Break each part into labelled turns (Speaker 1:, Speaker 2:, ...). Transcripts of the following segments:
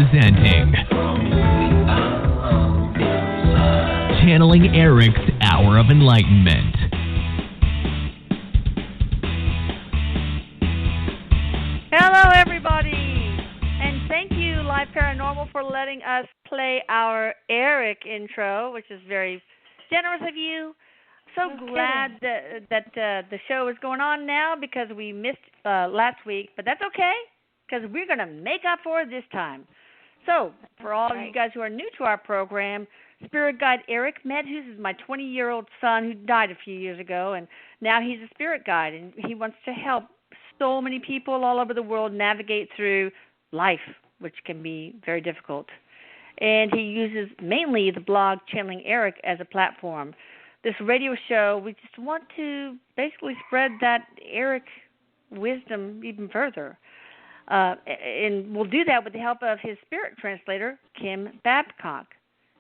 Speaker 1: presenting Channeling Erik's Hour of Enlightenment.
Speaker 2: Hello, everybody, and thank you, Live Paranormal, for letting us play our Erik intro, which is very generous of you. So glad that the show is going on now because we missed last week, but that's okay because we're going to make up for it this time. So for all of you guys who are new to our program, Spirit Guide Erik Medhus is my 20-year-old son who died a few years ago, and now he's a spirit guide, and he wants to help so many people all over the world navigate through life, which can be very difficult. And he uses mainly the blog Channeling Erik as a platform. This radio show, we just want to basically spread that Erik wisdom even further. And we'll do that with the help of his spirit translator, Kim Babcock.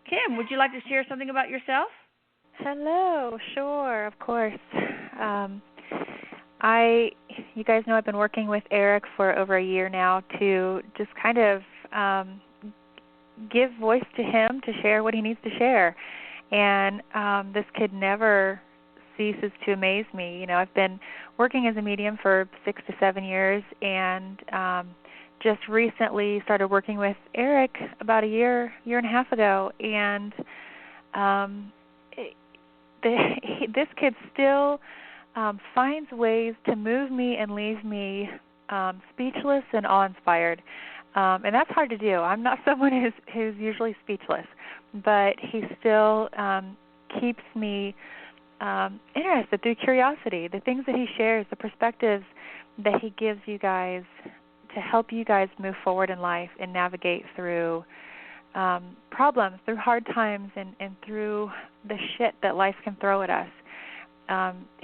Speaker 2: Kim, would you like to share something about yourself?
Speaker 3: Hello, sure, of course. You guys know I've been working with Erik for over a year now to just kind of give voice to him to share what he needs to share. And this kid never ceases to amaze me. You know, I've been working as a medium for 6 to 7 years, and just recently started working with Erik about a year and a half ago. And this kid still finds ways to move me and leave me speechless and awe-inspired. And that's hard to do. I'm not someone who's usually speechless, but he still keeps me interested through curiosity. The things that he shares, the perspectives that he gives you guys to help you guys move forward in life and navigate through problems, through hard times, and through the shit that life can throw at us.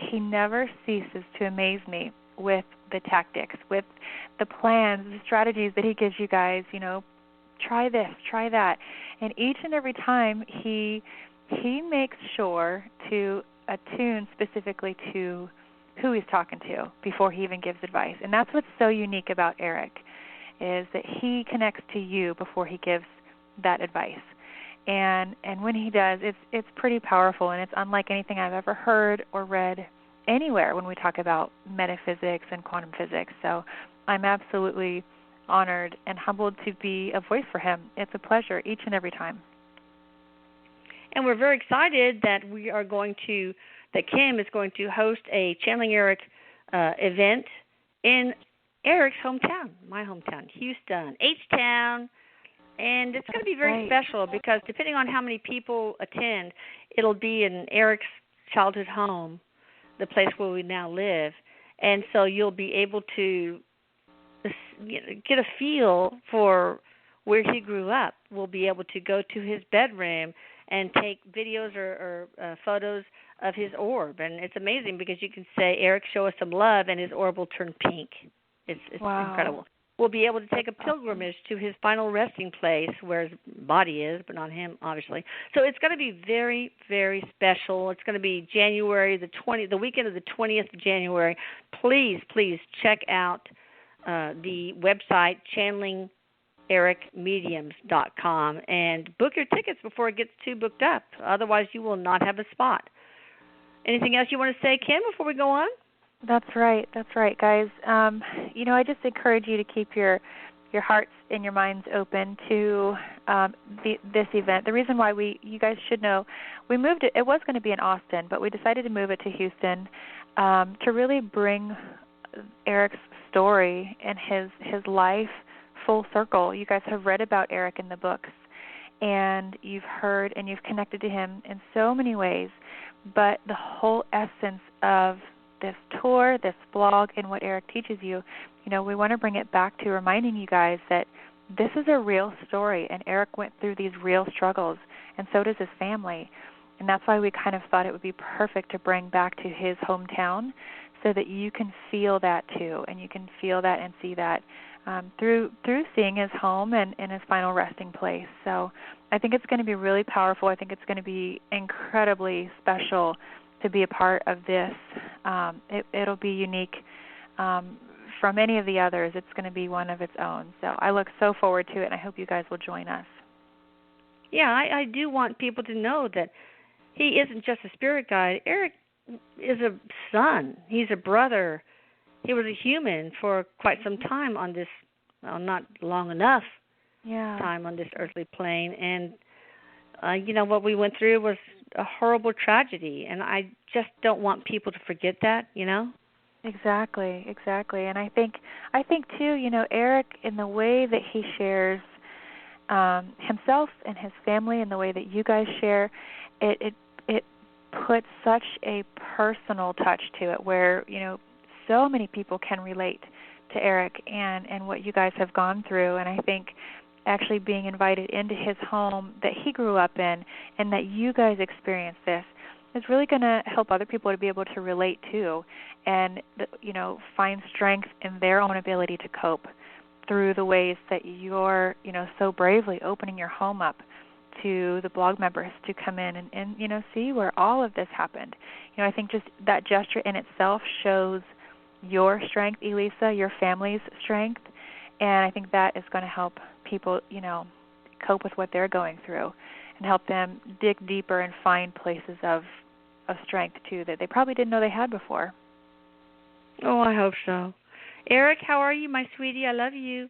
Speaker 3: He never ceases to amaze me with the tactics, with the plans, the strategies that he gives you guys, you know, try this, try that. And each and every time he makes sure to attune specifically to who he's talking to before he even gives advice. And that's what's so unique about Erik, is that he connects to you before he gives that advice. And when he does, it's pretty powerful, and it's unlike anything I've ever heard or read anywhere when we talk about metaphysics and quantum physics. So I'm absolutely honored and humbled to be a voice for him. It's a pleasure each and every time.
Speaker 2: And we're very excited that Kim is going to host a Channeling Erik event in Erik's hometown, my hometown, Houston, H-Town. And it's going to be very special because depending on how many people attend, it'll be in Erik's childhood home, the place where we now live. And so you'll be able to get a feel for where he grew up. We'll be able to go to his bedroom and take videos or photos of his orb. And it's amazing because you can say, Erik, show us some love, and his orb will turn pink. It's incredible. We'll be able to take a pilgrimage to his final resting place where his body is, but not him, obviously. So it's going to be very, very special. It's going to be January the weekend of the 20th of January. Please check out the website, channelingerikmediums.com, and book your tickets before it gets too booked up. Otherwise, you will not have a spot. Anything else you want to say, Kim, before we go on?
Speaker 3: That's right, guys. I just encourage you to keep your hearts and your minds open to this event. The reason why you guys should know, we moved it. It was going to be in Austin, but we decided to move it to Houston to really bring Erik's story and his life full circle. You guys have read about Erik in the books, and you've heard and you've connected to him in so many ways. But the whole essence of this tour, this blog, and what Erik teaches you, we want to bring it back to reminding you guys that this is a real story, and Erik went through these real struggles, and so does his family. And that's why we kind of thought it would be perfect to bring back to his hometown so that you can feel that too, and you can feel that and see that through seeing his home and his final resting place. So I think it's going to be really powerful. I think it's going to be incredibly special to be a part of this. It'll be unique from any of the others. It's going to be one of its own. So I look so forward to it, and I hope you guys will join us.
Speaker 2: Yeah, I do want people to know that he isn't just a spirit guide. Erik is a son. He's a brother. He was a human for quite some time on this, well, not long enough time on this earthly plane. And, what we went through was a horrible tragedy. And I just don't want people to forget that,
Speaker 3: Exactly. And I think too, Erik, in the way that he shares himself and his family, and the way that you guys share, it puts such a personal touch to it, where so many people can relate to Erik and what you guys have gone through. And I think actually being invited into his home that he grew up in, and that you guys experienced this, is really going to help other people to be able to relate to, and find strength in their own ability to cope through the ways that you're so bravely opening your home up to the blog members to come in and see where all of this happened. I think just that gesture in itself shows your strength, Elisa, your family's strength, and I think that is going to help people cope with what they're going through, and help them dig deeper and find places of strength too that they probably didn't know they had before.
Speaker 2: Oh, I hope so. Erik, how are you, my sweetie? I love you.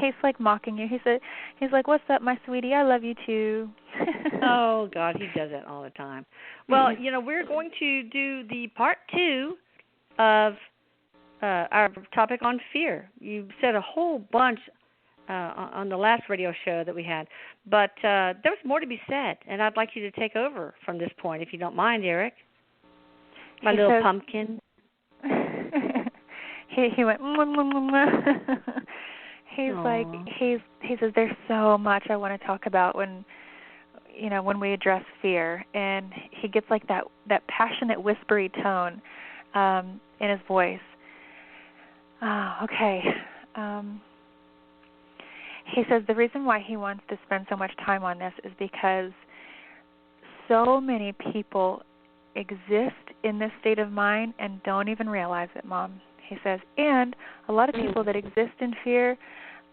Speaker 3: He's like mocking you. He's like, "What's up, my sweetie? I love you too."
Speaker 2: Oh God, he does that all the time. Well, we're going to do the part 2 of our topic on fear. You said a whole bunch on the last radio show that we had, but there was more to be said, and I'd like you to take over from this point, if you don't mind, Erik. My little pumpkin.
Speaker 3: He went. He's
Speaker 2: Aww.
Speaker 3: like he says there's so much I want to talk about when we address fear, and he gets like that passionate whispery tone in his voice. Okay. He says the reason why he wants to spend so much time on this is because so many people exist in this state of mind and don't even realize it, Mom. He says, and a lot of people that exist in fear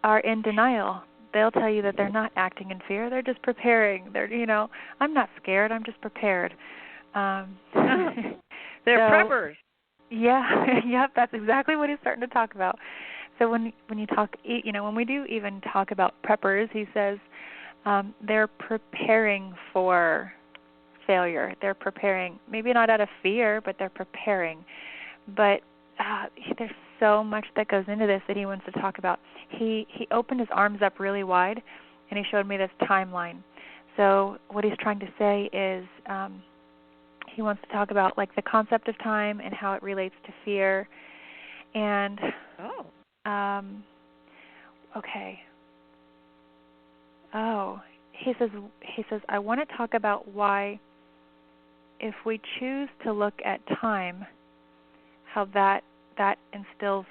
Speaker 3: are in denial. They'll tell you that they're not acting in fear. They're just preparing. They're, I'm not scared. I'm just prepared.
Speaker 2: They're preppers.
Speaker 3: Yeah, yep, that's exactly what he's starting to talk about. So when you talk, when we do even talk about preppers, he says they're preparing for failure. They're preparing, maybe not out of fear, but they're preparing. But there's so much that goes into this that he wants to talk about. He opened his arms up really wide, and he showed me this timeline. So what he's trying to say is he wants to talk about like the concept of time and how it relates to fear. And okay. Oh, he says I want to talk about why, if we choose to look at time, how that instills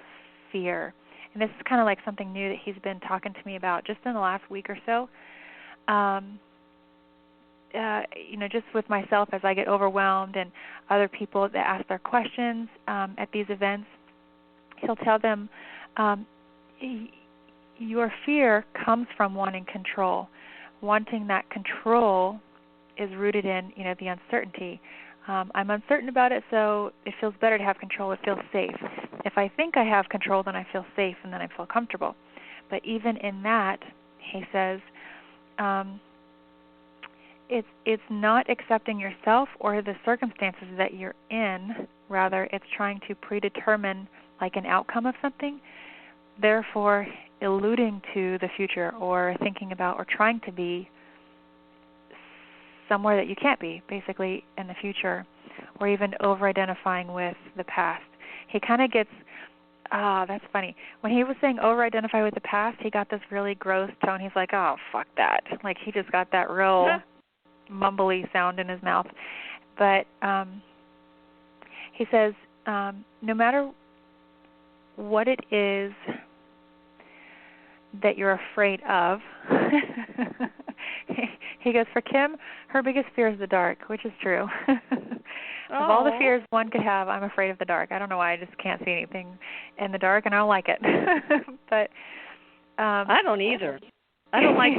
Speaker 3: fear. And this is kind of like something new that he's been talking to me about just in the last week or so. Just with myself as I get overwhelmed, and other people that ask their questions at these events, he'll tell them, your fear comes from wanting control. Wanting that control is rooted in, the uncertainty. I'm uncertain about it, so it feels better to have control. It feels safe. If I think I have control, then I feel safe, and then I feel comfortable. But even in that, he says, it's not accepting yourself or the circumstances that you're in. Rather, it's trying to predetermine like an outcome of something, therefore alluding to the future or thinking about or trying to be somewhere that you can't be, basically, in the future, or even over-identifying with the past. He kind of gets, that's funny. When he was saying over-identify with the past, he got this really gross tone. He's like, oh, fuck that. Like, he just got that real mumbly sound in his mouth. But he says, no matter what it is that you're afraid of, he goes, for Kim, her biggest fear is the dark, which is true. Of all the fears one could have, I'm afraid of the dark. I don't know why. I just can't see anything in the dark, and I don't like it. But
Speaker 2: I don't either. I don't like,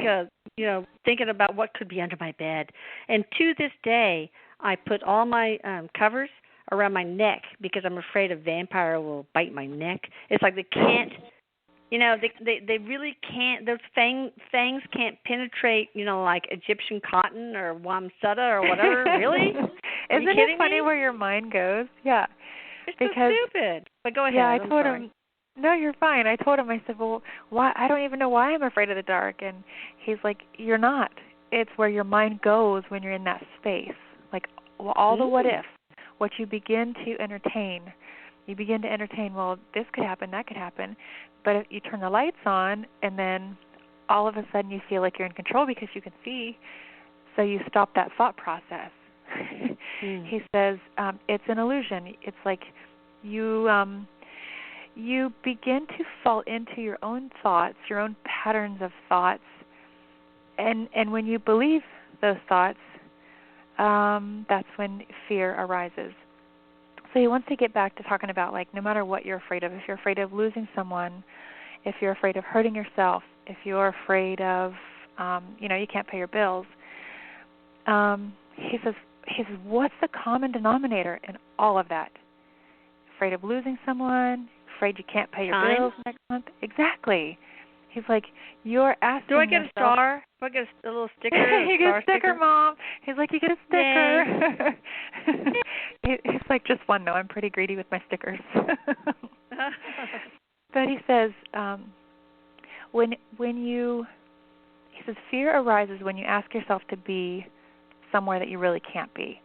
Speaker 2: thinking about what could be under my bed. And to this day, I put all my covers around my neck because I'm afraid a vampire will bite my neck. It's like they can't, they really can't. Those fangs can't penetrate, like Egyptian cotton or wamsutta or whatever. Really?
Speaker 3: Isn't it funny where your mind goes? Yeah.
Speaker 2: It's so stupid. But go ahead.
Speaker 3: Yeah, I told him. No, you're fine. I told him, I said, well, why? I don't even know why I'm afraid of the dark. And he's like, you're not. It's where your mind goes when you're in that space. Like all the what ifs, what you begin to entertain. You begin to entertain, well, this could happen, that could happen. But if you turn the lights on, and then all of a sudden you feel like you're in control because you can see, so you stop that thought process. He says, it's an illusion. It's like you begin to fall into your own thoughts, your own patterns of thoughts, and when you believe those thoughts, that's when fear arises. So he wants to get back to talking about, like, no matter what you're afraid of, if you're afraid of losing someone, if you're afraid of hurting yourself, if you're afraid of, you can't pay your bills, he says, what's the common denominator in all of that? Afraid of losing someone, afraid you can't pay your bills next month. Exactly. He's like, you're asking
Speaker 2: Do I get a star? Do I get a little sticker?
Speaker 3: You get a sticker, Mom. He's like, you get a sticker. He's like, just one, though. I'm pretty greedy with my stickers. But he says, he says, fear arises when you ask yourself to be somewhere that you really can't be.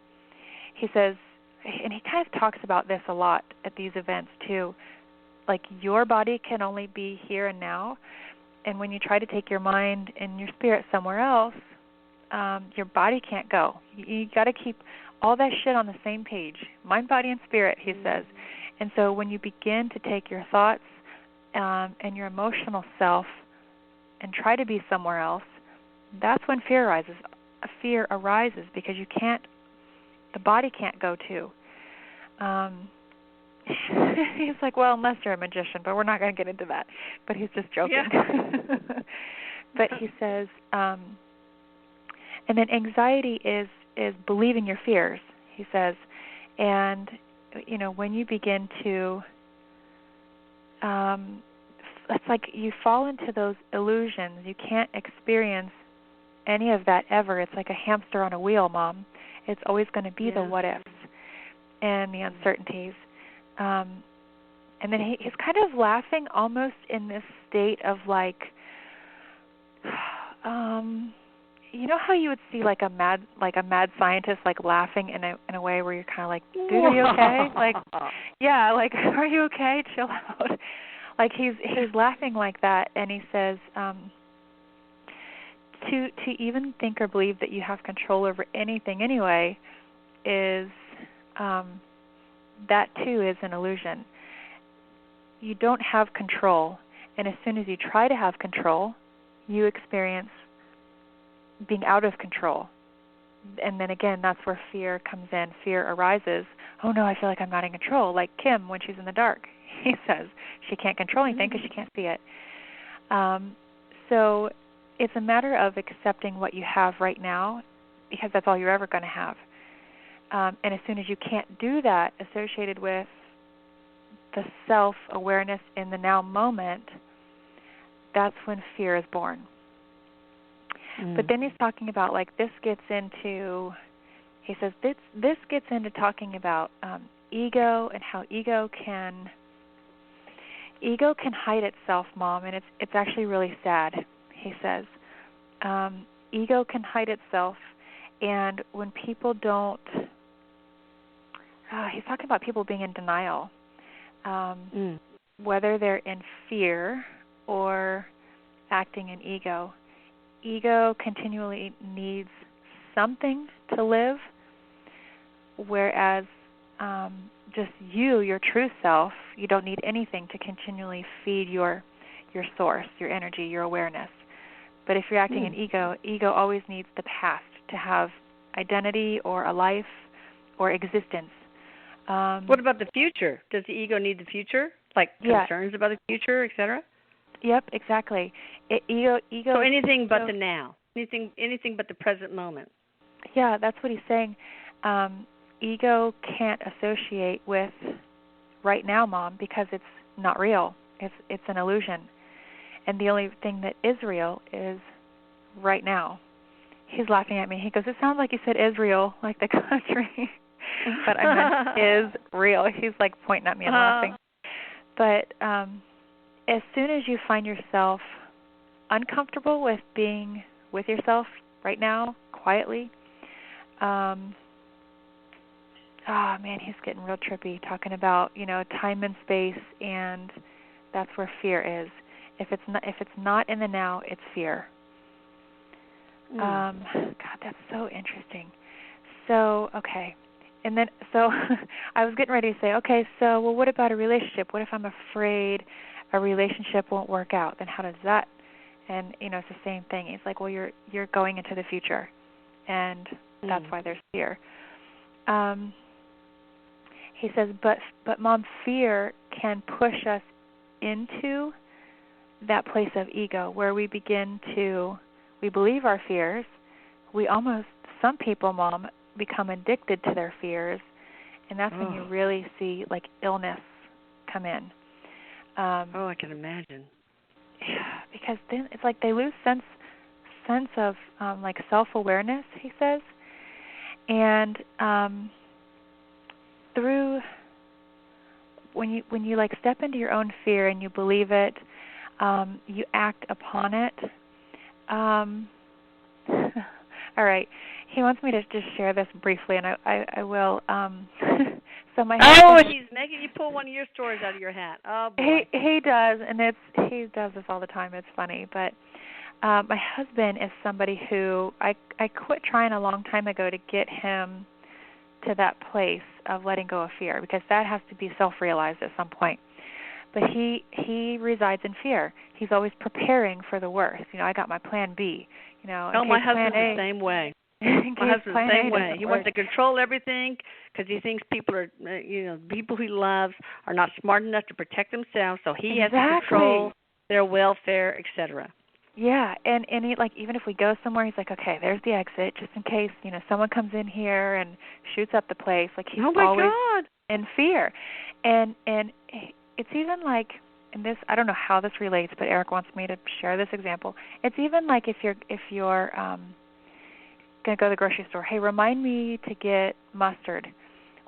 Speaker 3: He says, and he kind of talks about this a lot at these events too, like your body can only be here and now, and when you try to take your mind and your spirit somewhere else, your body can't go. You got to keep all that shit on the same page, mind, body, and spirit, he says. And so when you begin to take your thoughts and your emotional self and try to be somewhere else, that's when fear arises. Fear arises because the body can't go too. He's like, well, unless you're a magician, but we're not going to get into that. But he's just joking. Yeah. But he says, and then anxiety is believing your fears, he says. And, when you begin to, it's like you fall into those illusions. You can't experience any of that ever. It's like a hamster on a wheel, Mom. It's always going to be the what-ifs and the uncertainties. And then he's kind of laughing almost in this state of like, how you would see like a mad scientist like laughing in a way where you're kind of like, dude, are you okay? Like, yeah, like, are you okay? Chill out. Like he's laughing like that, and he says, to even think or believe that you have control over anything anyway is that too is an illusion. You don't have control, and as soon as you try to have control, you experience being out of control. And then again, that's where fear comes in. Fear arises. Oh no, I feel like I'm not in control. Like Kim when she's in the dark. He says she can't control anything because she can't see it. So it's a matter of accepting what you have right now, because that's all you're ever going to have. And as soon as you can't do that, associated with the self-awareness in the now moment, that's when fear is born. But then he's talking about, like, he says, this gets into talking about ego and how ego can hide itself, Mom, and it's actually really sad, he says. Ego can hide itself, and when people don't, he's talking about people being in denial, whether they're in fear or acting in ego. Ego continually needs something to live, whereas just your true self, you don't need anything to continually feed your source, your energy, your awareness. But if you're acting in ego always needs the past to have identity or a life or existence.
Speaker 2: What about the future? Does the ego need the future? Like concerns about the future, etc.?
Speaker 3: Yep, exactly. Ego.
Speaker 2: So anything but the now. Anything but the present moment.
Speaker 3: Yeah, that's what he's saying. Ego can't associate with right now, Mom, because it's not real. It's an illusion. And the only thing that is real is right now. He's laughing at me. He goes, "It sounds like you said Israel, like the country." But I meant is real. He's like pointing at me and laughing. But as soon as you find yourself uncomfortable with being with yourself right now, quietly, oh man, he's getting real trippy, talking about, time and space, and that's where fear is. If it's not in the now, it's fear. God, that's so interesting. So, okay. And then, so I was getting ready to say, okay, so, well, what about a relationship? What if I'm afraid a relationship won't work out? Then how does that? And, it's the same thing. It's like, well, you're going into the future, and that's why there's fear. He says, but Mom, fear can push us into that place of ego where we believe our fears. Some people, Mom, become addicted to their fears, and that's when you really see, like, illness come in.
Speaker 2: I can imagine.
Speaker 3: Yeah, because then it's like they lose sense of, like, self-awareness, he says, and through when you like step into your own fear and you believe it, you act upon it. All right. He wants me to just share this briefly, and I will. So my husband,
Speaker 2: he's making you pull one of your stories out of your hat. Oh boy.
Speaker 3: He does, and he does this all the time. It's funny, but my husband is somebody who I quit trying a long time ago to get him to that place of letting go of fear, because that has to be self-realized at some point. But he resides in fear. He's always preparing for the worst. I got my plan B.
Speaker 2: My husband's the same way. My husband's the same way. He wants to control everything because he thinks people are, people he loves are not smart enough to protect themselves, so he has to control their welfare, etc.
Speaker 3: Yeah, and he, like, even if we go somewhere, he's like, okay, there's the exit, just in case, someone comes in here and shoots up the place. Like, he's always in fear. And it's even like, and this, I don't know how this relates, but Erik wants me to share this example. It's even like if you're going to go to the grocery store, hey, remind me to get mustard.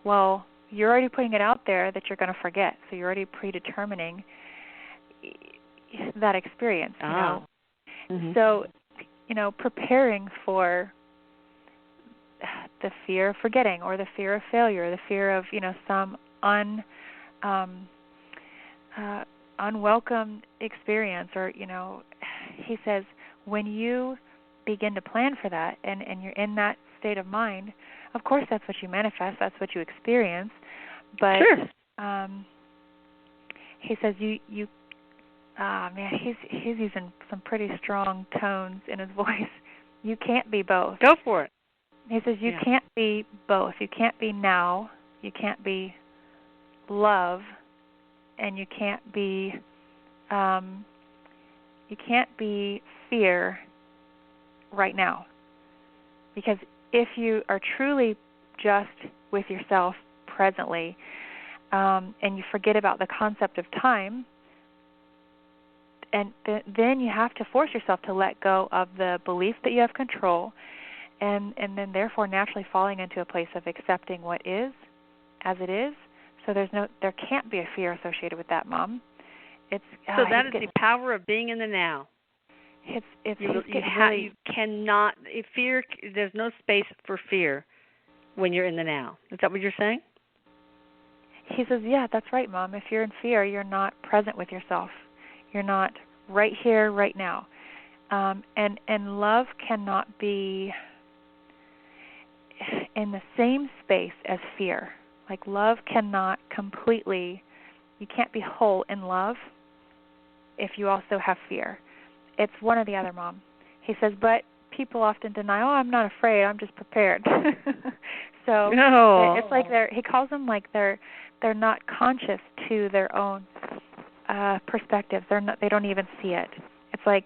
Speaker 3: Well, you're already putting it out there that you're going to forget, so you're already predetermining that experience, know. Mm-hmm. So, preparing for the fear of forgetting, or the fear of failure, the fear of, some unwelcome experience, or, he says, when you begin to plan for that, and you're in that state of mind, of course that's what you manifest, that's what you experience, but he says you man, he's using some pretty strong tones in his voice. You can't be both.
Speaker 2: Go for it.
Speaker 3: He says you can't be both. You can't be now. You can't be love, and you can't be fear right now. Because if you are truly just with yourself presently, and you forget about the concept of time, and then you have to force yourself to let go of the belief that you have control, and then therefore naturally falling into a place of accepting what is as it is. So there can't be a fear associated with that, Mom.
Speaker 2: So that is the power of being in the now. You cannot fear. There's no space for fear when you're in the now. Is that what you're saying?
Speaker 3: He says, yeah, that's right, Mom. If you're in fear, you're not present with yourself. You're not right here, right now. And love cannot be in the same space as fear. Like, love cannot completely, you can't be whole in love if you also have fear. It's one or the other, Mom. He says, but people often deny, oh, I'm not afraid, I'm just prepared. So it's like he calls them like they're not conscious to their own perspectives. They don't even see it. It's like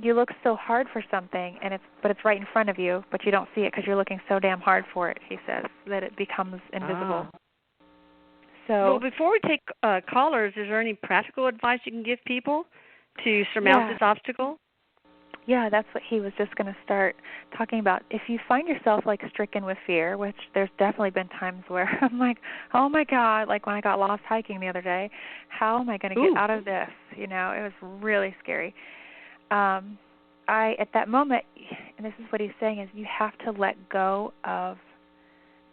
Speaker 3: you look so hard for something, but it's right in front of you, but you don't see it because you're looking so damn hard for it, he says, that it becomes invisible. So,
Speaker 2: well, before we take callers, is there any practical advice you can give people to surmount this obstacle?
Speaker 3: Yeah, that's what he was just going to start talking about. If you find yourself like stricken with fear, which there's definitely been times where I'm like, oh my God, like when I got lost hiking the other day, how am I going to get out of this? You know, it was really scary. At that moment, and this is what he's saying, is you have to let go of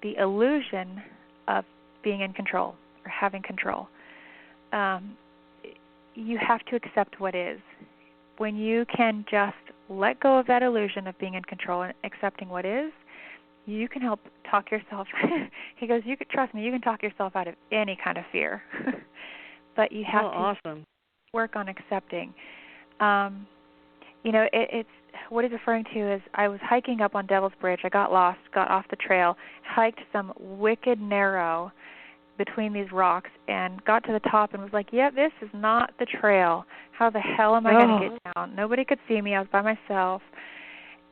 Speaker 3: the illusion of being in control or having control. You have to accept what is. When you can just let go of that illusion of being in control and accepting what is, you can help talk yourself. He goes, you could trust me, you can talk yourself out of any kind of fear. But you have to work on accepting. You know, it's what he's referring to is I was hiking up on Devil's Bridge. I got lost, got off the trail, hiked some wicked narrow between these rocks, and got to the top and was like, yeah, this is not the trail. How the hell am I going to get down? Nobody could see me. I was by myself.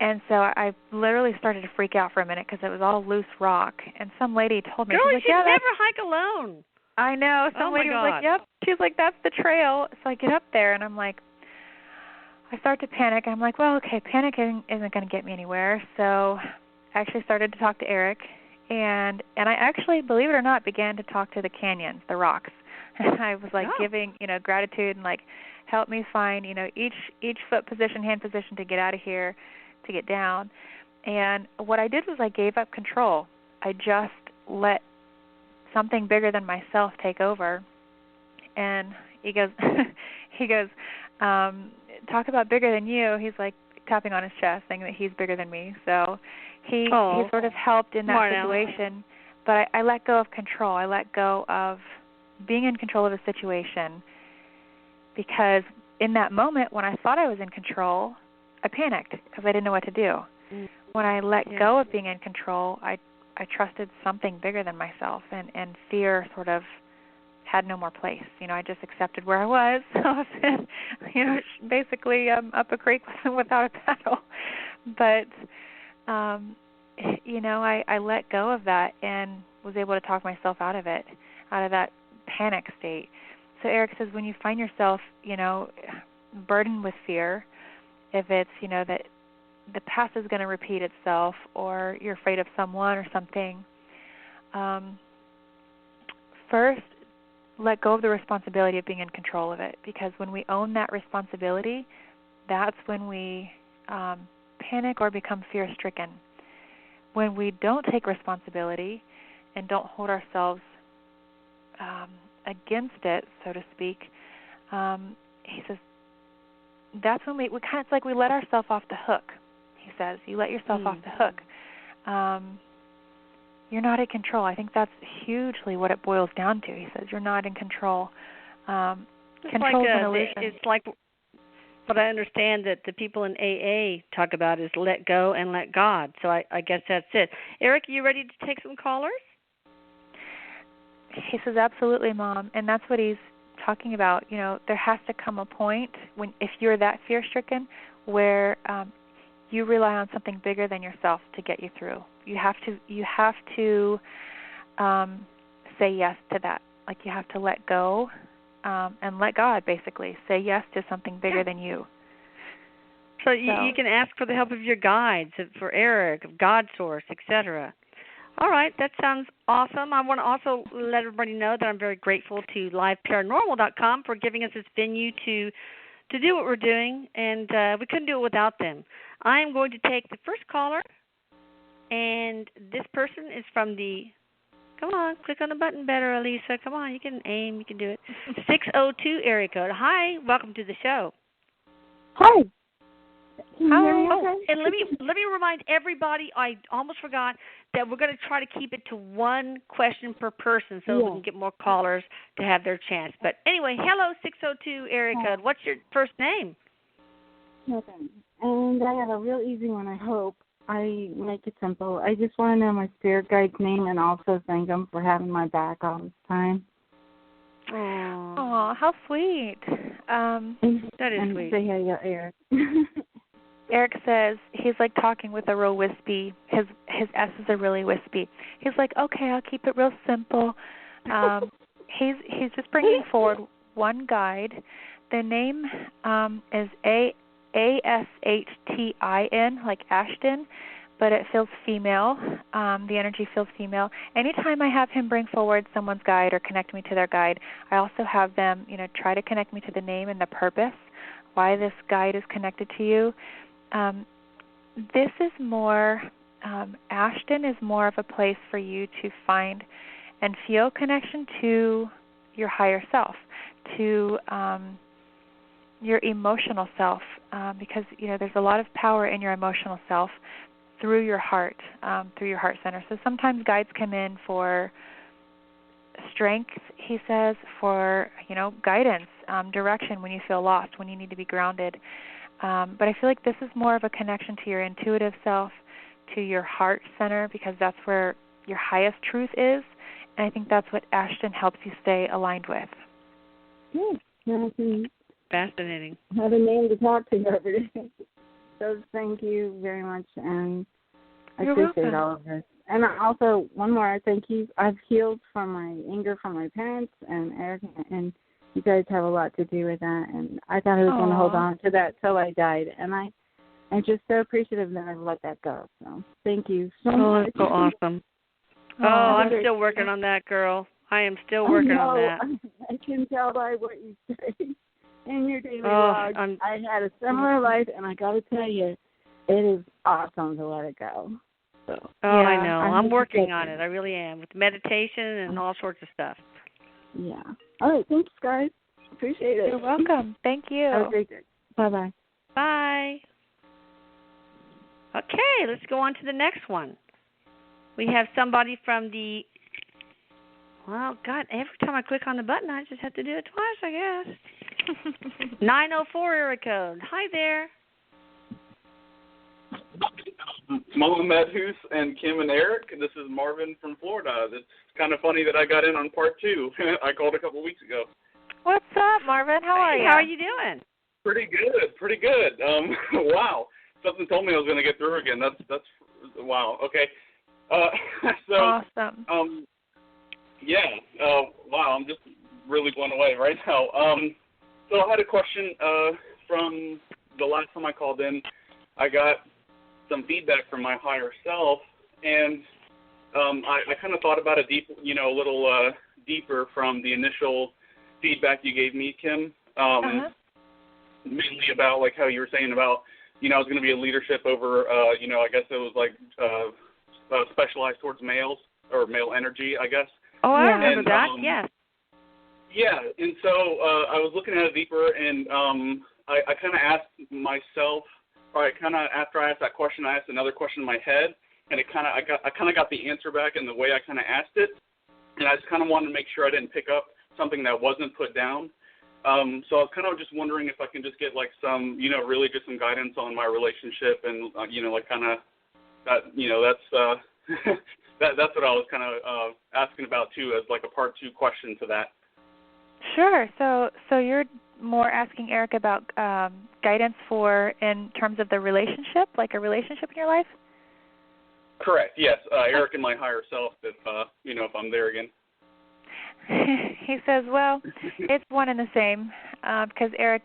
Speaker 3: And so I literally started to freak out for a minute because it was all loose rock. And some lady told me,
Speaker 2: girl,
Speaker 3: she's
Speaker 2: you
Speaker 3: like,
Speaker 2: should never hike alone.
Speaker 3: I know. Some lady was like, yep. She's like, that's the trail. So I get up there, and I'm like, I start to panic. I'm like, well, okay, panicking isn't going to get me anywhere. So I actually started to talk to Erik, and I actually, believe it or not, began to talk to the canyons, the rocks. And I was like giving, gratitude and like, help me find, each foot position, hand position to get out of here, to get down. And what I did was I gave up control. I just let something bigger than myself take over. And he goes, talk about bigger than you. He's like tapping on his chest, saying that he's bigger than me. So he sort of helped in that situation. But I let go of control. I let go of being in control of the situation, because in that moment when I thought I was in control, I panicked because I didn't know what to do. When I let go of being in control, I trusted something bigger than myself, and fear sort of had no more place. I just accepted where I was. I was, basically up a creek without a paddle. But, I let go of that and was able to talk myself out of it, out of that panic state. So Erik says when you find yourself, burdened with fear, if it's, that the past is going to repeat itself, or you're afraid of someone or something, first, let go of the responsibility of being in control of it, because when we own that responsibility, that's when we panic or become fear-stricken. When we don't take responsibility and don't hold ourselves against it, so to speak, he says, that's when we kind of, it's like we let ourselves off the hook. He says, you let yourself off the hook. You're not in control. I think that's hugely what it boils down to. He says, you're not in control. Control is an illusion.
Speaker 2: It's like what I understand that the people in AA talk about is let go and let God. So I guess that's it. Erik, are you ready to take some callers?
Speaker 3: He says, absolutely, Mom. And that's what he's talking about. There has to come a point if you're that fear-stricken where you rely on something bigger than yourself to get you through. You have to say yes to that. Like you have to let go and let God, basically. Say yes to something bigger than you.
Speaker 2: So you can ask for the help of your guides, for Erik, of God Source, etc. All right, that sounds awesome. I want to also let everybody know that I'm very grateful to liveparanormal.com for giving us this venue to do what we're doing, and we couldn't do it without them. I am going to take the first caller, and this person is from the, come on, click on the button better, Elisa. Come on, you can aim, you can do it. 602 area code. Hi, welcome to the show.
Speaker 4: Hi.
Speaker 2: And let me remind everybody, I almost forgot, that we're going to try to keep it to one question per person so we can get more callers to have their chance. But anyway, hello, 602 area code. What's your first name?
Speaker 4: Okay. And I have a real easy one, I hope. I make it simple. I just want to know my spirit guide's name and also thank them for having my back all this time.
Speaker 3: Oh, how sweet.
Speaker 2: That is
Speaker 4: and
Speaker 2: sweet.
Speaker 4: Say hi to Erik.
Speaker 3: Erik says he's like talking with a real wispy. His S's are really wispy. He's like, okay, I'll keep it real simple. He's just bringing forward one guide. The name is Ashtin, like Ashton, but it feels female. The energy feels female. Anytime I have him bring forward someone's guide or connect me to their guide, I also have them, try to connect me to the name and the purpose, why this guide is connected to you. This is more, Ashton is more of a place for you to find and feel connection to your higher self, to your emotional self, because there's a lot of power in your emotional self through your heart center. So sometimes guides come in for strength, he says, for guidance, direction when you feel lost, when you need to be grounded. But I feel like this is more of a connection to your intuitive self, to your heart center, because that's where your highest truth is. And I think that's what Ashton helps you stay aligned with.
Speaker 4: Good. Now I can
Speaker 2: Fascinating.
Speaker 4: have a name to talk to every day. So thank you very much, and I appreciate all of this. And also, one more, thank you. I've healed from my anger from my parents, and Erik, and you guys have a lot to do with that. And I thought I was going to hold on to that till I died, and I'm just so appreciative that I've let that go. So thank you so much.
Speaker 2: That's so awesome. I'm still working on that, girl. I am still working on that.
Speaker 4: I can tell by what you say in your daily log. I had a similar life, and I got to tell you, it is awesome to let it go. So,
Speaker 2: I know. I'm working on it. I really am, with meditation and all sorts of stuff.
Speaker 4: Yeah. All right. Thanks, guys. Appreciate it.
Speaker 3: You're welcome. Thank you.
Speaker 4: Have a great day. Bye-bye.
Speaker 2: Bye. Okay, let's go on to the next one. We have somebody from the, every time I click on the button, I just have to do it twice, I guess. 904 area code. Hi there.
Speaker 5: Mama Medhus and Kim and Erik. This is Marvin from Florida. It's kind of funny that I got in on part 2. I called a couple weeks ago.
Speaker 3: What's up, Marvin? How are you?
Speaker 2: How are you doing?
Speaker 5: Pretty good. Wow. Something told me I was going to get through again. That's wow. Okay. So
Speaker 3: awesome.
Speaker 5: Wow. I'm just really blown away right now. So I had a question from the last time I called in. I got some feedback from my higher self, and I kind of thought about it a little deeper from the initial feedback you gave me, Kim. Mainly about like how you were saying about I was going to be a leadership over I guess it was like specialized towards males or male energy, I guess.
Speaker 2: Oh, I remember that. Yes.
Speaker 5: Yeah, and so I was looking at it deeper, and I kind of asked myself. After I asked that question, I asked another question in my head, and I kind of got the answer back in the way I kind of asked it, and I just kind of wanted to make sure I didn't pick up something that wasn't put down. So I was kind of just wondering if I can just get like some, really just some guidance on my relationship, and like kind of that, that's that's what I was kind of asking about too, as like a part 2 question to that.
Speaker 3: Sure. So you're more asking Erik about guidance for in terms of the relationship, like a relationship in your life?
Speaker 5: Correct. Yes. Erik and my higher self, if I'm there again.
Speaker 3: He says, well, it's one and the same, because Erik,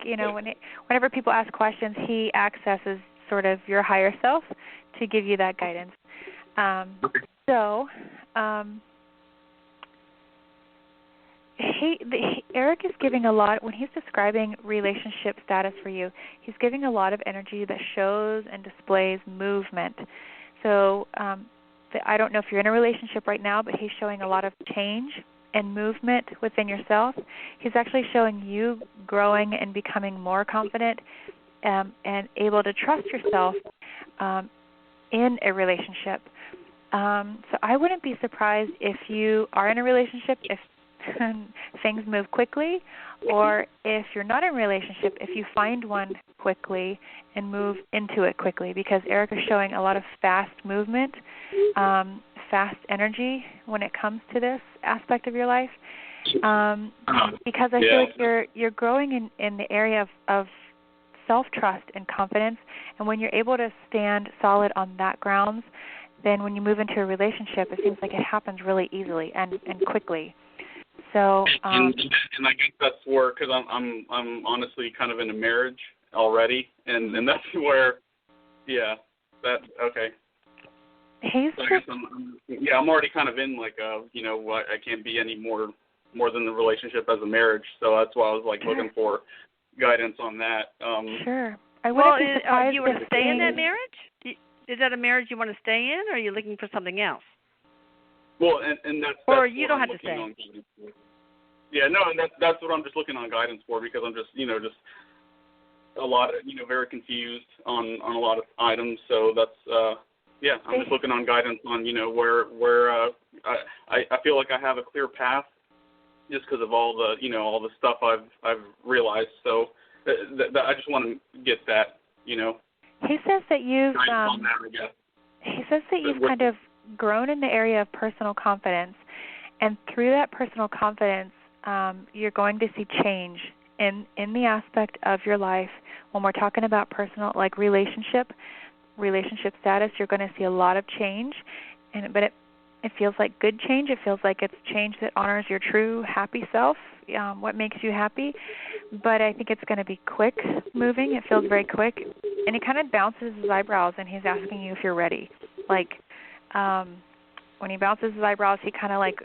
Speaker 3: whenever people ask questions, he accesses sort of your higher self to give you that guidance. Erik is giving a lot, when he's describing relationship status for you, he's giving a lot of energy that shows and displays movement. So I don't know if you're in a relationship right now, but he's showing a lot of change and movement within yourself. He's actually showing you growing and becoming more confident and able to trust yourself in a relationship. So I wouldn't be surprised if you are in a relationship, if things move quickly, or if you're not in a relationship, if you find one quickly and move into it quickly, because Erik is showing a lot of fast movement, fast energy when it comes to this aspect of your life. Because I feel like you're growing in the area of self-trust and confidence, and when you're able to stand solid on that grounds, then when you move into a relationship, it seems like it happens really easily and quickly. So,
Speaker 5: and I guess that's where, because I'm honestly kind of in a marriage already, and that's where, okay. So I guess I'm already kind of in like I can't be any more than the relationship as a marriage, so that's why I was like looking for guidance on that.
Speaker 3: Sure. I wouldn't be surprised.
Speaker 2: You want to stay in that marriage? Is that a marriage you want to stay in, or are you looking for something else?
Speaker 5: Well, and that's
Speaker 2: or you don't have to stay.
Speaker 5: Yeah, no, and that's what I'm just looking on guidance for, because I'm just just a lot of very confused on a lot of items. So that's I'm just looking on guidance on where I feel like I have a clear path just because of all the all the stuff I've realized. So I just want to get that
Speaker 3: He says that you've
Speaker 5: on that, I guess.
Speaker 3: He says that you've kind of grown in the area of personal confidence, and through that personal confidence, you're going to see change in the aspect of your life. When we're talking about personal, like relationship status, you're going to see a lot of change, but it feels like good change. It feels like it's change that honors your true happy self, what makes you happy. But I think it's going to be quick moving. It feels very quick, and he kind of bounces his eyebrows, and he's asking you if you're ready. Like when he bounces his eyebrows, he kind of like,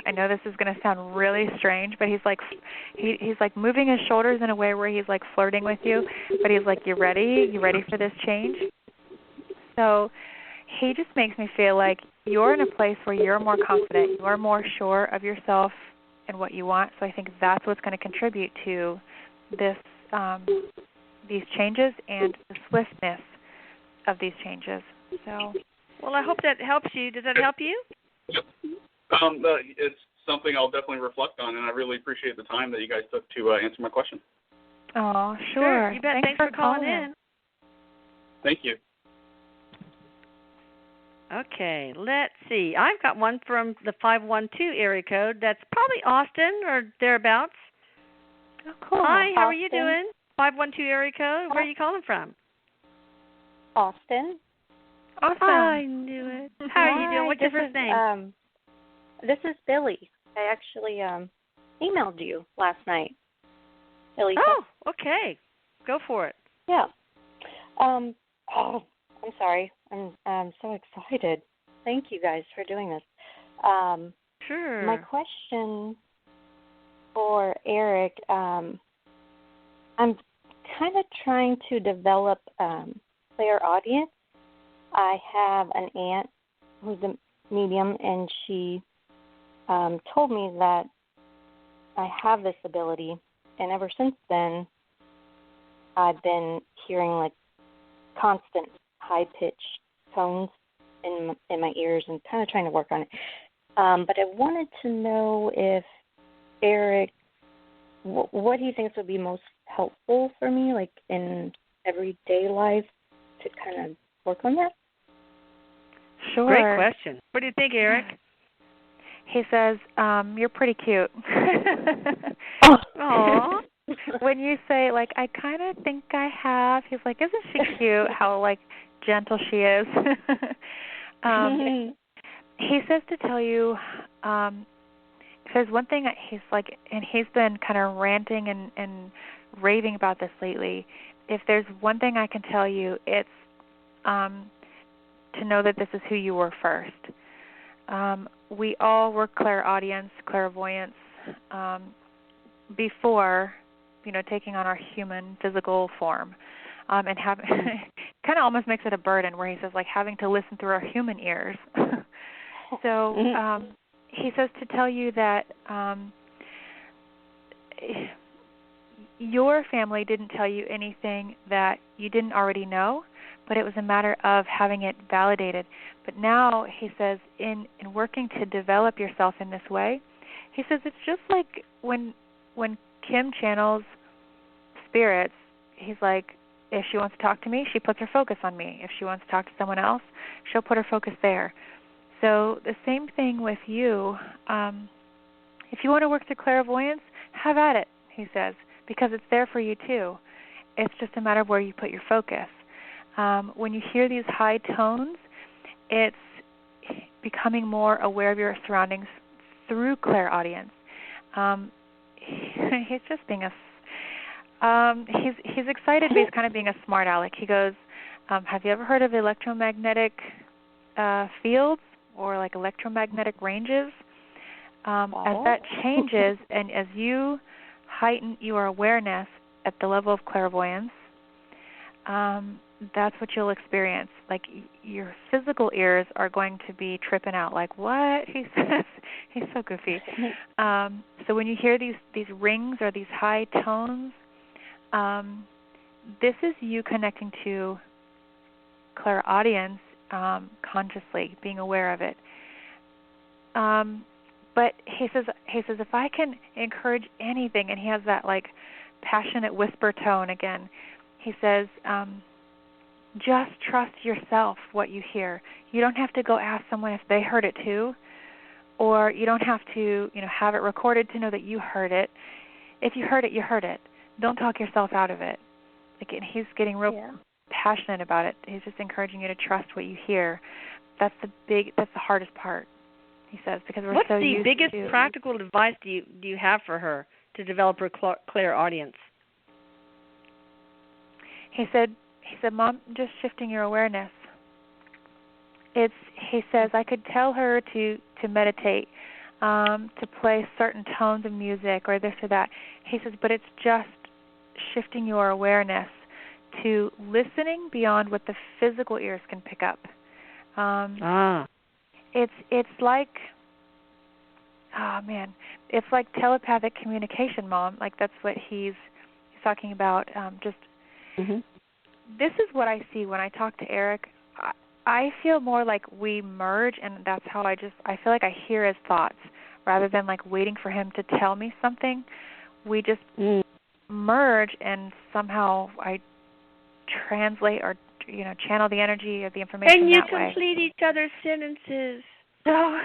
Speaker 3: I know this is going to sound really strange, but he's like moving his shoulders in a way where he's like flirting with you, but he's like, you ready? You ready for this change? So he just makes me feel like you're in a place where you're more confident, you're more sure of yourself and what you want. So I think that's what's going to contribute to this, these changes and the swiftness of these changes. So.
Speaker 2: Well, I hope that helps you. Does that help you?
Speaker 5: It's something I'll definitely reflect on, and I really appreciate the time that you guys took to answer my question.
Speaker 3: Oh, sure.
Speaker 2: You bet. Thanks for calling in.
Speaker 5: Thank you.
Speaker 2: Okay, let's see. I've got one from the 512 area code. That's probably Austin or thereabouts.
Speaker 3: Oh, cool.
Speaker 2: Hi, how are you
Speaker 6: Austin.
Speaker 2: doing? 512 area code. Where are you calling from?
Speaker 6: Austin.
Speaker 3: Awesome.
Speaker 2: I knew it. How are you doing? What's your first name?
Speaker 6: This is Billy. I actually emailed you last night. Billy.
Speaker 2: Oh, okay. Go for it.
Speaker 6: Yeah. I'm sorry. I'm so excited. Thank you guys for doing this.
Speaker 2: Sure.
Speaker 6: My question for Erik, I'm kind of trying to develop clairaudience. I have an aunt who's a medium, and she told me that I have this ability, and ever since then, I've been hearing like constant high-pitched tones in my ears, and kind of trying to work on it. But I wanted to know if Erik, what he thinks would be most helpful for me, like in everyday life, to kind of work on that.
Speaker 3: Sure.
Speaker 2: Great question. What do you think, Erik?
Speaker 3: He says, you're pretty cute.
Speaker 2: Aww.
Speaker 3: When you say, like, I kind of think I have, he's like, isn't she cute? How, like, gentle she is. He says to tell you, if there's one thing he's like, and he's been kind of ranting and raving about this lately, if there's one thing I can tell you, it's to know that this is who you were first. We all were clairaudience, clairvoyance, before, taking on our human physical form. And kind of almost makes it a burden where he says, like, having to listen through our human ears. So he says to tell you that your family didn't tell you anything that you didn't already know, but it was a matter of having it validated. But now, he says, in working to develop yourself in this way, he says it's just like when Kim channels spirits, he's like, If she wants to talk to me, she puts her focus on me. If she wants to talk to someone else, she'll put her focus there. So the same thing with you. If you want to work through clairvoyance, have at it, he says, because it's there for you too. It's just a matter of where you put your focus. When you hear these high tones, it's becoming more aware of your surroundings through clairaudience. He's just being he's excited, but he's kind of being a smart aleck. He goes, have you ever heard of electromagnetic fields or like electromagnetic ranges? As that changes and as you heighten your awareness at the level of clairvoyance, that's what you'll experience. Like your physical ears are going to be tripping out. Like, what? He says. He's so goofy. So when you hear these rings or these high tones, this is you connecting to clairaudience consciously, being aware of it. But he says if I can encourage anything, and he has that like passionate whisper tone again. He says, just trust yourself what you hear. You don't have to go ask someone if they heard it too, or you don't have to have it recorded to know that you heard it. If you heard it, you heard it. Don't talk yourself out of it. Like, and he's getting real passionate about it. He's just encouraging you to trust what you hear. That's the hardest part, he says, because we're so used to.
Speaker 2: What's the biggest practical advice do you have for her to develop her clairaudience? He said, Mom, just shifting your awareness. He says, I could tell her to meditate, to play certain tones of music or this or that. He says, but it's just shifting your awareness to listening beyond what the physical ears can pick up. It's like, it's like telepathic communication, Mom. Like that's what he's talking about. This is what I see when I talk to Erik. I feel more like we merge, and that's how I feel like I hear his thoughts rather than like waiting for him to tell me something. We just merge, and somehow I translate or channel the energy of the information that way. And you complete each other's sentences.
Speaker 3: No,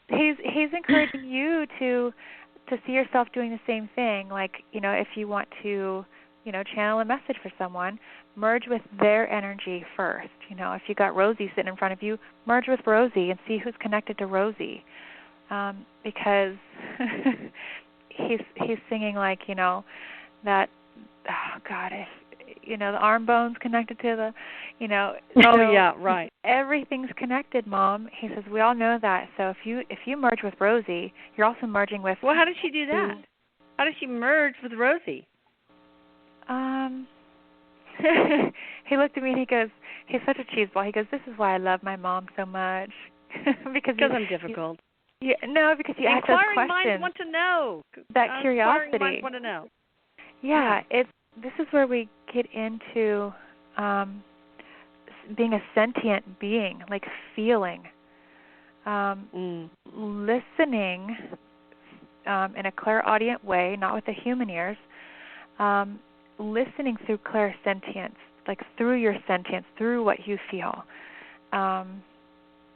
Speaker 3: he's encouraging you to see yourself doing the same thing. Like if you want to channel a message for someone, merge with their energy first. If you got Rosy sitting in front of you, merge with Rosy and see who's connected to Rosy, because he's singing like that. Oh God, if the arm bone's connected to the,
Speaker 2: Oh yeah, right.
Speaker 3: Everything's connected, Mom. He says we all know that. So if you merge with Rosy, you're also merging with.
Speaker 2: Well, how does she do that? How does she merge with Rosy?
Speaker 3: He looked at me and he goes, he's such a cheeseball. He goes, this is why I love my mom so much. because
Speaker 2: I'm difficult.
Speaker 3: Because you ask those questions.
Speaker 2: Inquiring minds want to know.
Speaker 3: That curiosity.
Speaker 2: Inquiring minds want to know.
Speaker 3: Yeah, this is where we get into being a sentient being, like feeling, listening in a clairaudient way, not with the human ears, listening through clairsentience, like through your sentience, through what you feel.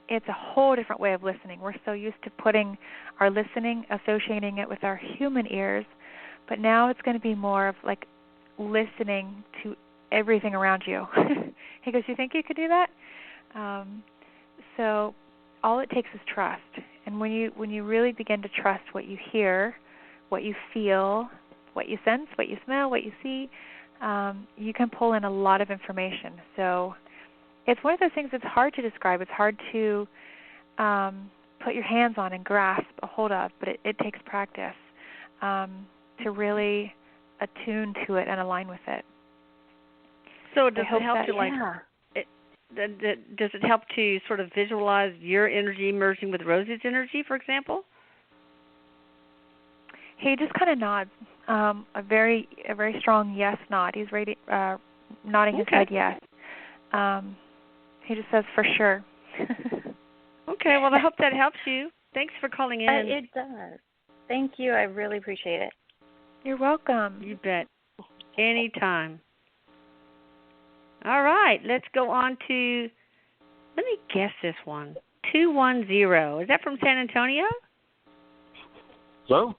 Speaker 3: It's a whole different way of listening. We're so used to putting our listening, associating it with our human ears, but now it's going to be more of like listening to everything around you. He goes, you think you could do that? So all it takes is trust. And when you really begin to trust what you hear, what you feel, what you sense, what you smell, what you see, you can pull in a lot of information. So it's one of those things that's hard to describe. It's hard to put your hands on and grasp a hold of, but it takes practice to really attune to it and align with it.
Speaker 2: So does it help to does it help to sort of visualize your energy merging with Rosy's energy, for example?
Speaker 3: He just kind of nods, a very strong yes nod. He's nodding his head yes. He just says for sure.
Speaker 2: Okay, well I hope that helps you. Thanks for calling in.
Speaker 6: It does. Thank you. I really appreciate it.
Speaker 3: You're welcome.
Speaker 2: You bet. Anytime. All right, let's go on to, let me guess this one, 210. Is that from San Antonio?
Speaker 7: Hello?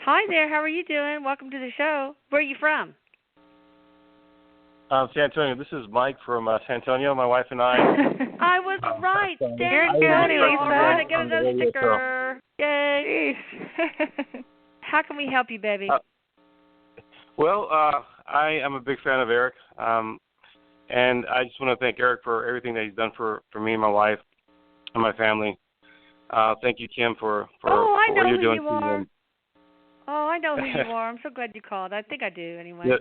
Speaker 2: Hi there, how are you doing? Welcome to the show. Where are you from?
Speaker 7: San Antonio. This is Mike from San Antonio. My wife and I.
Speaker 2: I was right. San Antonio. We're going to get another sticker. Yay. How can we help you, baby?
Speaker 7: Well, I am a big fan of Erik, and I just want to thank Erik for everything that he's done for me and my wife and my family. Thank you, Kim, for
Speaker 2: I know
Speaker 7: what you're
Speaker 2: who
Speaker 7: doing.
Speaker 2: You are. Oh, I know who you are. I'm so glad you called. I think I do, anyway.
Speaker 7: Yeah.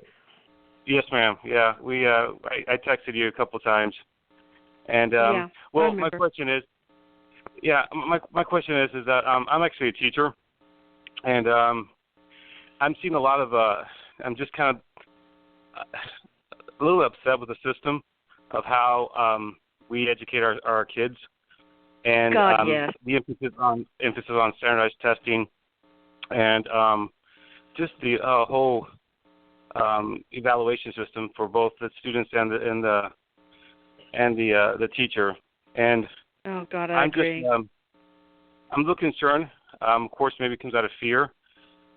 Speaker 7: Yes, ma'am. Yeah, I texted you a couple of times, and well, my question is, my question is that I'm actually a teacher, and I'm seeing a lot of I'm just kind of a little upset with the system of how we educate our kids, and the emphasis on standardized testing, and just the whole evaluation system for both the students and the teacher. And
Speaker 2: oh God, I agree.
Speaker 7: I'm a little concerned. Of course, maybe it comes out of fear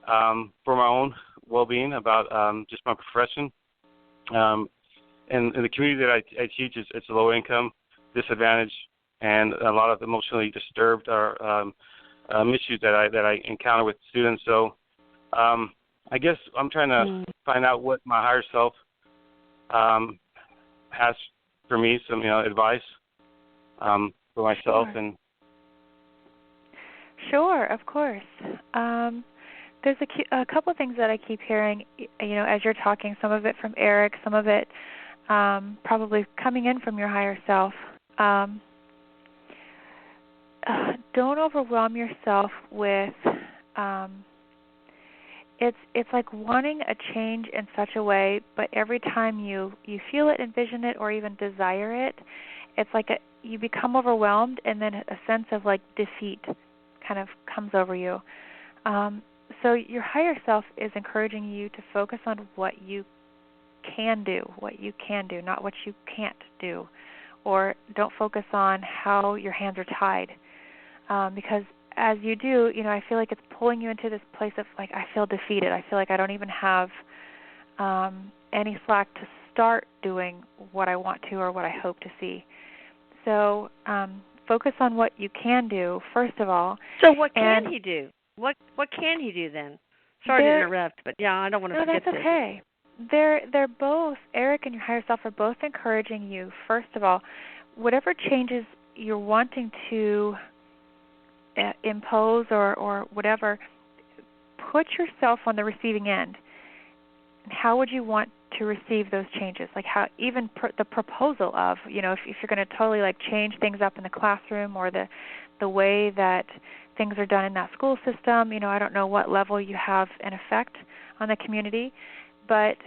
Speaker 7: for my own well-being about just my profession. And the community that I teach it's low income, disadvantaged, and a lot of emotionally disturbed or issues that I encounter with students. So I guess I'm trying to find out what my higher self has for me, some advice for myself.
Speaker 3: Sure.
Speaker 7: And
Speaker 3: sure, of course. There's a couple of things that I keep hearing, as you're talking. Some of it from Erik, some of it probably coming in from your higher self. Don't overwhelm yourself with. It's like wanting a change in such a way, but every time you feel it, envision it, or even desire it, it's like you become overwhelmed, and then a sense of like defeat kind of comes over you. So your higher self is encouraging you to focus on what you can do, not what you can't do, or don't focus on how your hands are tied, because as you do, I feel like it's pulling you into this place of like, I feel defeated. I feel like I don't even have any slack to start doing what I want to or what I hope to see. So focus on what you can do, first of all.
Speaker 2: So what can he do? What can he do then? Sorry to interrupt, but I don't want to forget this.
Speaker 3: No, that's okay. They're both, Erik and your higher self are both encouraging you, first of all, whatever changes you're wanting to impose or whatever, put yourself on the receiving end. And how would you want to receive those changes? Like how even the proposal of, if you're going to totally like change things up in the classroom or the way that things are done in that school system. I don't know what level you have an effect on the community, but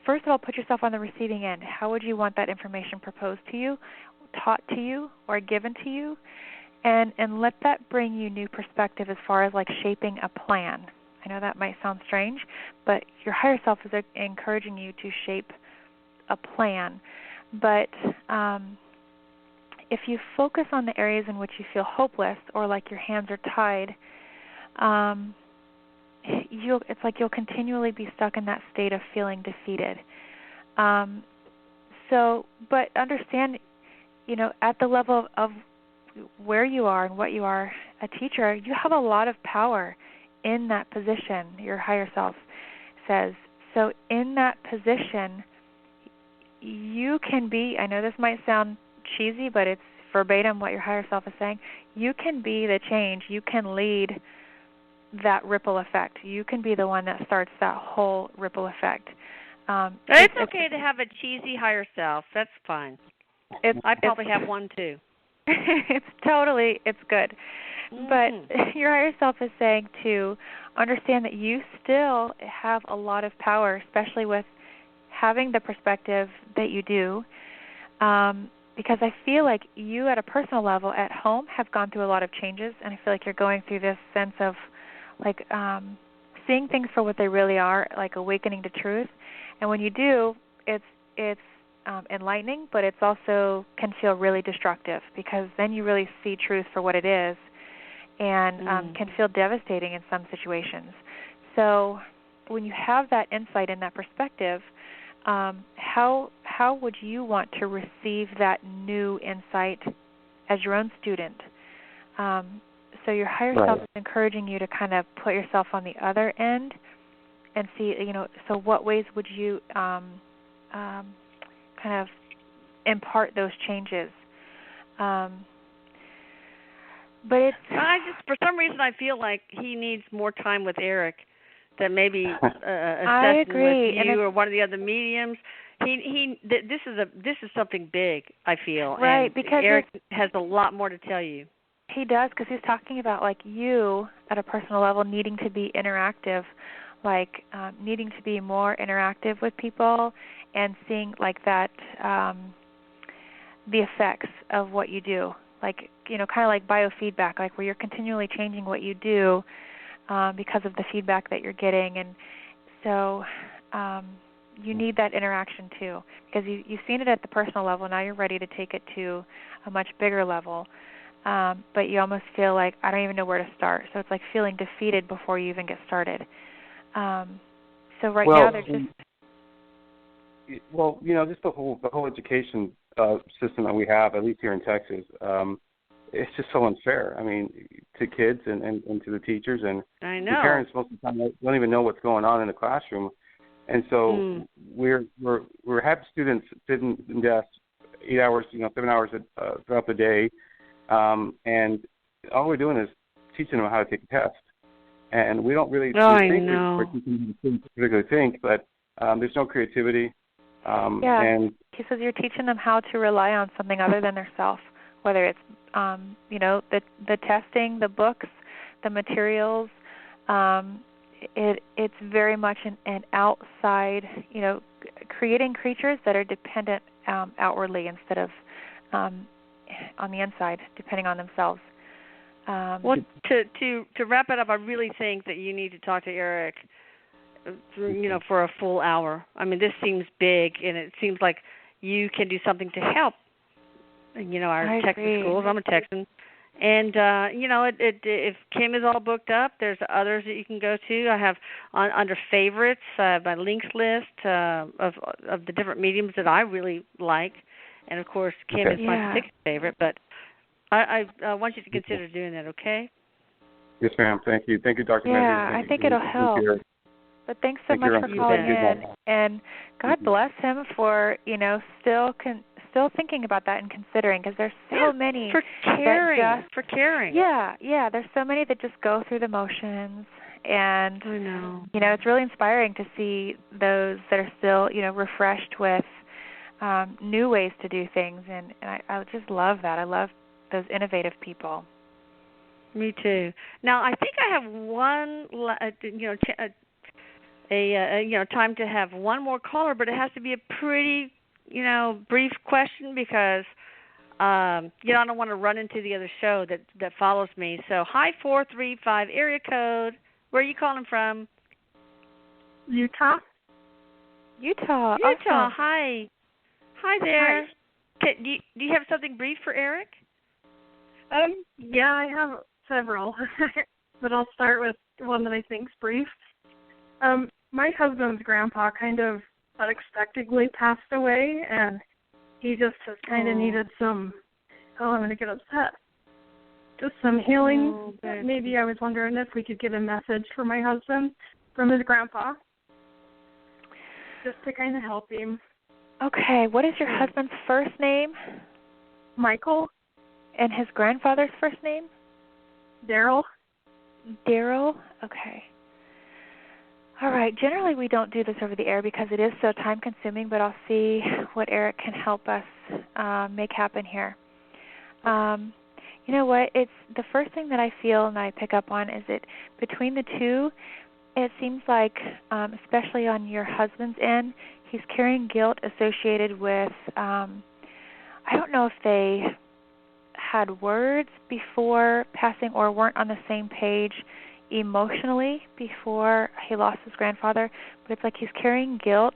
Speaker 3: first of all, put yourself on the receiving end. How would you want that information proposed to you, taught to you, or given to you? And let that bring you new perspective as far as like shaping a plan. I know that might sound strange, but your higher self is encouraging you to shape a plan. But if you focus on the areas in which you feel hopeless or like your hands are tied, it's like you'll continually be stuck in that state of feeling defeated. But understand, at the level of where you are and what you are, a teacher, you have a lot of power in that position, your higher self says. So in that position, you can be, I know this might sound cheesy, but it's verbatim what your higher self is saying, you can be the change, you can lead that ripple effect. You can be the one that starts that whole ripple effect.
Speaker 2: It's okay to have a cheesy higher self. That's fine. I probably have one too.
Speaker 3: It's good. Mm-hmm. But your higher self is saying to understand that you still have a lot of power, especially with having the perspective that you do, because I feel like you at a personal level at home have gone through a lot of changes, and I feel like you're going through this sense of like seeing things for what they really are, like awakening to truth. And when you do, it's enlightening, but it's also can feel really destructive, because then you really see truth for what it is, and can feel devastating in some situations. So when you have that insight and that perspective, how would you want to receive that new insight as your own student? So your higher self is encouraging you to kind of put yourself on the other end and see, so what ways would you kind of impart those changes? But it's...
Speaker 2: for some reason, I feel like he needs more time with Erik than maybe a
Speaker 3: I
Speaker 2: session
Speaker 3: agree.
Speaker 2: with you or one of the other mediums. This is something big, I feel.
Speaker 3: Right,
Speaker 2: and
Speaker 3: because
Speaker 2: Erik has a lot more to tell you.
Speaker 3: He does, because he's talking about, like, you at a personal level needing to be interactive, like needing to be more interactive with people and seeing, like, that the effects of what you do. Like, kind of like biofeedback, like where you're continually changing what you do because of the feedback that you're getting. And so you need that interaction too, because you've seen it at the personal level. Now you're ready to take it to a much bigger level. But you almost feel like, I don't even know where to start. So it's like feeling defeated before you even get started. So now they're just...
Speaker 7: Well, just the whole education system that we have, at least here in Texas, it's just so unfair. I mean, to kids and to the teachers, and
Speaker 2: I know.
Speaker 7: the parents most of the time don't even know what's going on in the classroom. And so we have students sitting in desks 8 hours, 7 hours throughout the day, and all we're doing is teaching them how to take a test. And we don't really think we're teaching them to particularly think, but there's no creativity. And
Speaker 3: he says you're teaching them how to rely on something other than their self, whether it's the testing, the books, the materials. It's very much an outside, creating creatures that are dependent outwardly instead of on the inside, depending on themselves.
Speaker 2: Well, to wrap it up, I really think that you need to talk to Erik, for a full hour. I mean, this seems big, and it seems like you can do something to help. Our Texas schools. I'm a Texan, and if Kim is all booked up, there's others that you can go to. I have under favorites my links list of the different mediums that I really like, and of course Kim is my particular favorite. But I want you to consider doing that. Okay?
Speaker 7: Yes, ma'am. Thank you, Dr.
Speaker 3: Yeah, I think it'll help. But thanks so much for calling in, and God bless him for still thinking about that and considering, because there's so many
Speaker 2: for caring.
Speaker 3: Yeah, there's so many that just go through the motions, and
Speaker 2: I know.
Speaker 3: It's really inspiring to see those that are still refreshed with new ways to do things, and I just love that. I love those innovative people.
Speaker 2: Me too. Now I think I have one time to have one more caller, but it has to be a pretty, brief question, because, I don't want to run into the other show that follows me. So, hi, 435 area code. Where are you calling from?
Speaker 8: Utah.
Speaker 3: Awesome.
Speaker 2: Hi. Hi there.
Speaker 8: Hi.
Speaker 2: Do you have something brief for Erik?
Speaker 8: Yeah, I have several, but I'll start with one that I think's brief. My husband's grandpa kind of unexpectedly passed away, and he just has kind of needed some, I'm going to get upset, just some healing. Maybe I was wondering if we could get a message for my husband from his grandpa, just to kind of help him.
Speaker 3: Okay, what is your husband's first name?
Speaker 8: Michael.
Speaker 3: And his grandfather's first name?
Speaker 8: Daryl.
Speaker 3: Okay. All right. Generally, we don't do this over the air because it is so time-consuming, but I'll see what Erik can help us make happen here. You know what? It's the first thing that I feel and I pick up on is that between the two, it seems like, especially on your husband's end, he's carrying guilt associated with, I don't know if they had words before passing or weren't on the same page emotionally before he lost his grandfather, but it's like he's carrying guilt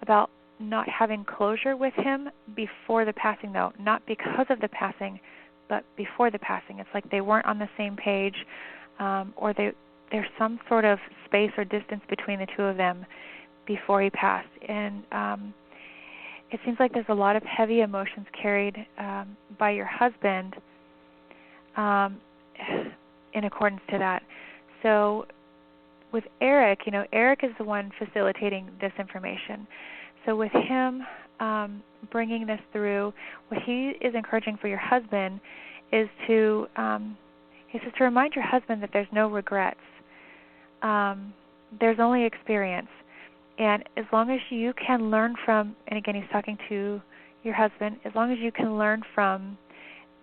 Speaker 3: about not having closure with him before the passing, though, not because of the passing, but before the passing. It's like they weren't on the same page, or there's some sort of space or distance between the two of them before he passed. And it seems like there's a lot of heavy emotions carried by your husband in accordance to that. So with Erik, Erik is the one facilitating this information. So with him bringing this through, what he is encouraging for your husband is to, he says to remind your husband that there's no regrets. There's only experience. And as long as you can learn from, and again he's talking to your husband, as long as you can learn from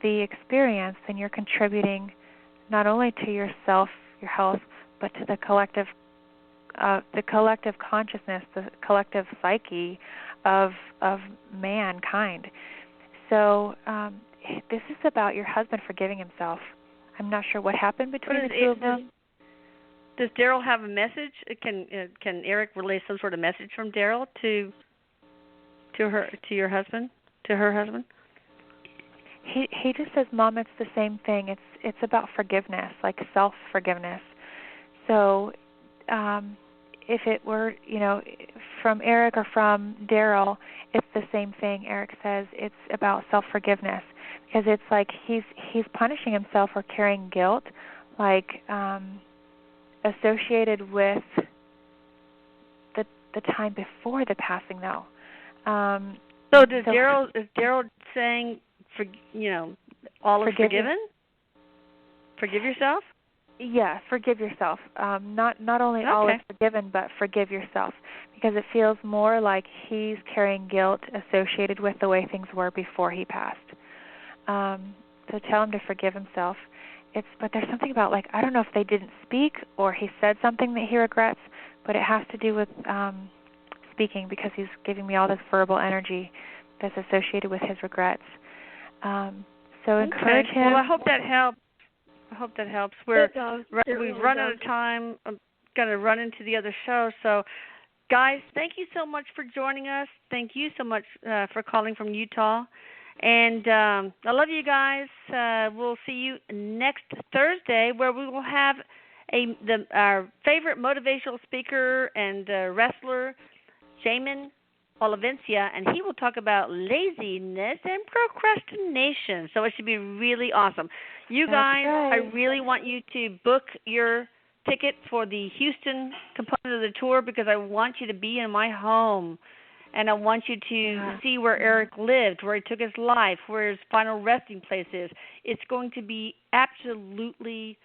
Speaker 3: the experience, then you're contributing not only to yourself, your health, but to the collective consciousness, the collective psyche of mankind. So this is about your husband forgiving himself. I'm not sure what happened between the two of them.
Speaker 2: Does Daryl have a message? Can Erik relay some sort of message from Daryl to your husband, to her husband?
Speaker 3: He just says, Mom, it's the same thing. It's about forgiveness, like self-forgiveness. So if it were, from Erik or from Daryl, it's the same thing. Erik says it's about self-forgiveness, because it's like he's punishing himself for carrying guilt, like associated with the time before the passing, though.
Speaker 2: So is Daryl saying, all is forgiven? Forgive yourself?
Speaker 3: Yeah, forgive yourself. Not only all is forgiven, but forgive yourself, because it feels more like he's carrying guilt associated with the way things were before he passed. So tell him to forgive himself. But there's something about, like, I don't know if they didn't speak or he said something that he regrets, but it has to do with speaking, because he's giving me all this verbal energy that's associated with his regrets. So encourage him.
Speaker 2: Well, I hope that helps. We've run out of time. I'm going to run into the other show. So, guys, thank you so much for joining us. Thank you so much for calling from Utah. And I love you guys. We'll see you next Thursday, where we will have our favorite motivational speaker and wrestler, Jamin Olivencia, and he will talk about laziness and procrastination. So it should be really awesome. You guys, I really want you to book your ticket for the Houston component of the tour, because I want you to be in my home. And I want you to see where Erik lived, where he took his life, where his final resting place is. It's going to be absolutely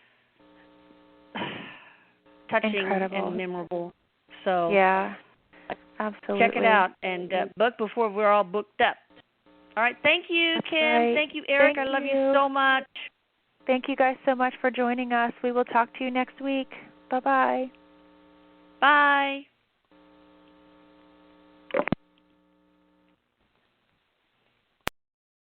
Speaker 2: touching
Speaker 3: incredible
Speaker 2: and memorable. So
Speaker 3: yeah, absolutely.
Speaker 2: Check it out and book before we're all booked up. All right. Thank you,
Speaker 3: That's
Speaker 2: Kim.
Speaker 3: right.
Speaker 2: Thank you, Erik. I love you so much.
Speaker 3: Thank you guys so much for joining us. We will talk to you next week. Bye-bye.
Speaker 2: Bye.